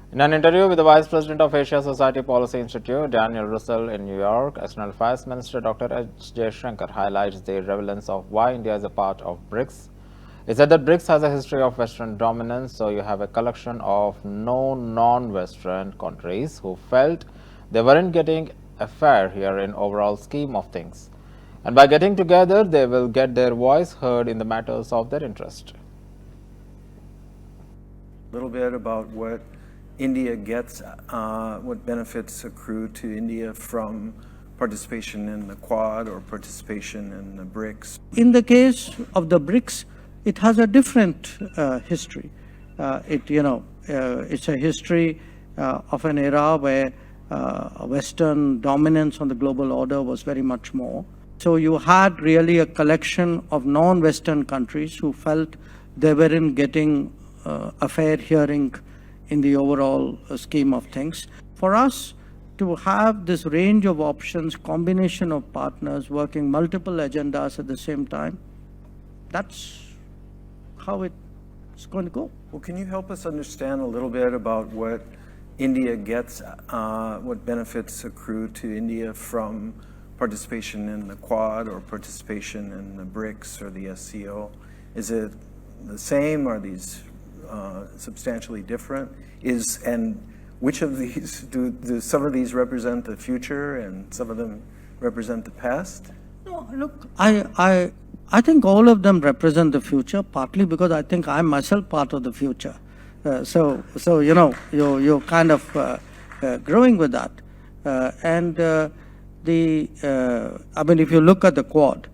In an interview with the Vice President of Asia Society Policy Institute, Daniel Russell in New York, External Affairs Minister Dr. Jaishankar highlights the relevance of why India is a part of BRICS. He said that BRICS has a history of Western dominance, so you have a collection of non-Western countries who felt they weren't getting a fair here in overall scheme of things. And by getting together, they will get their voice heard in the matters of their interest. A little bit about what India gets, what benefits accrue to India from participation in the Quad or participation in the BRICS. In the case of the BRICS, it has a different history. It's a history of an era where Western dominance on the global order was very much more. So you had really a collection of non-Western countries who felt they weren't getting a fair hearing in the overall scheme of things. For us to have this range of options, combination of partners working multiple agendas at the same time, that's how it's going to go. Well, can you help us understand a little bit about what India gets, what benefits accrue to India from participation in the Quad or participation in the BRICS or the SCO? Is it the same? Are these substantially different? And which of these, do some of these represent the future and some of them represent the past? No, look, I think all of them represent the future, partly because I think I'm myself part of the future. So you're kind of growing with that. If you look at the Quad,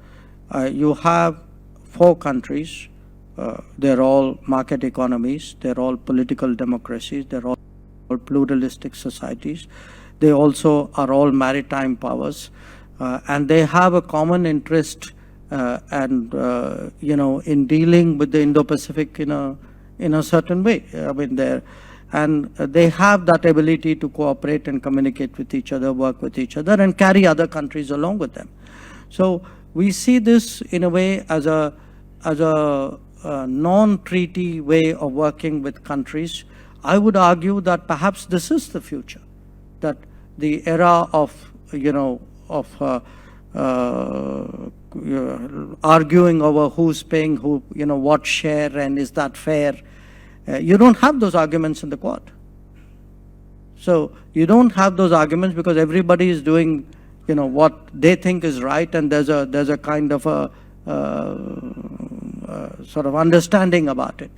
you have 4 countries. They're all market economies. They're all political democracies. They're all pluralistic societies. They also are all maritime powers, and they have a common interest in dealing with the Indo-Pacific in a certain way. They have that ability to cooperate and communicate with each other, work with each other, and carry other countries along with them. So we see this in a way as a non-treaty way of working with countries. I would argue that perhaps this is the future, that the era of arguing over who's paying who, what share and is that fair. You don't have those arguments in the Quad. So you don't have those arguments because everybody is doing, what they think is right, and there's a kind of a sort of understanding about it.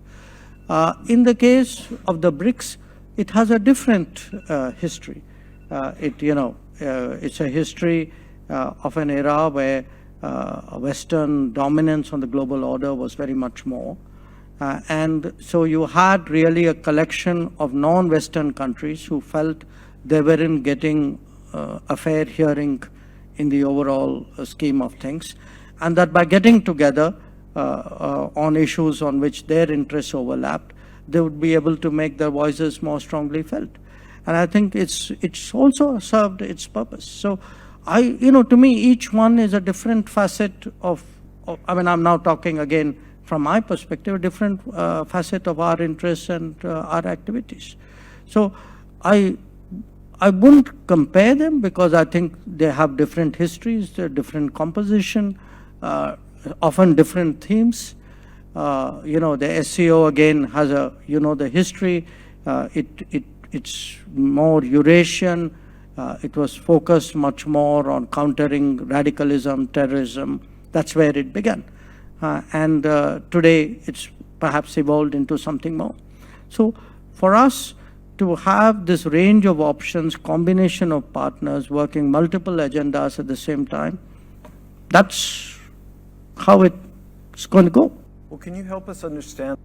In the case of the BRICS, it has a different history. It's a history of an era where Western dominance on the global order was very much more. And so you had really a collection of non-Western countries who felt they weren't getting a fair hearing in the overall scheme of things, and that by getting together on issues on which their interests overlapped, they would be able to make their voices more strongly felt. And I think it's also served its purpose. So to me, each one is a different facet of I'm now talking again from my perspective, a different facet of our interests and our activities. So I wouldn't compare them because I think they have different histories, different composition, often different themes. The SCO again has the history. It's more Eurasian. It was focused much more on countering radicalism, terrorism. That's where it began. And today it's perhaps evolved into something more. So for us to have this range of options, combination of partners working multiple agendas at the same time, that's how it's going to go. Well, can you help us understand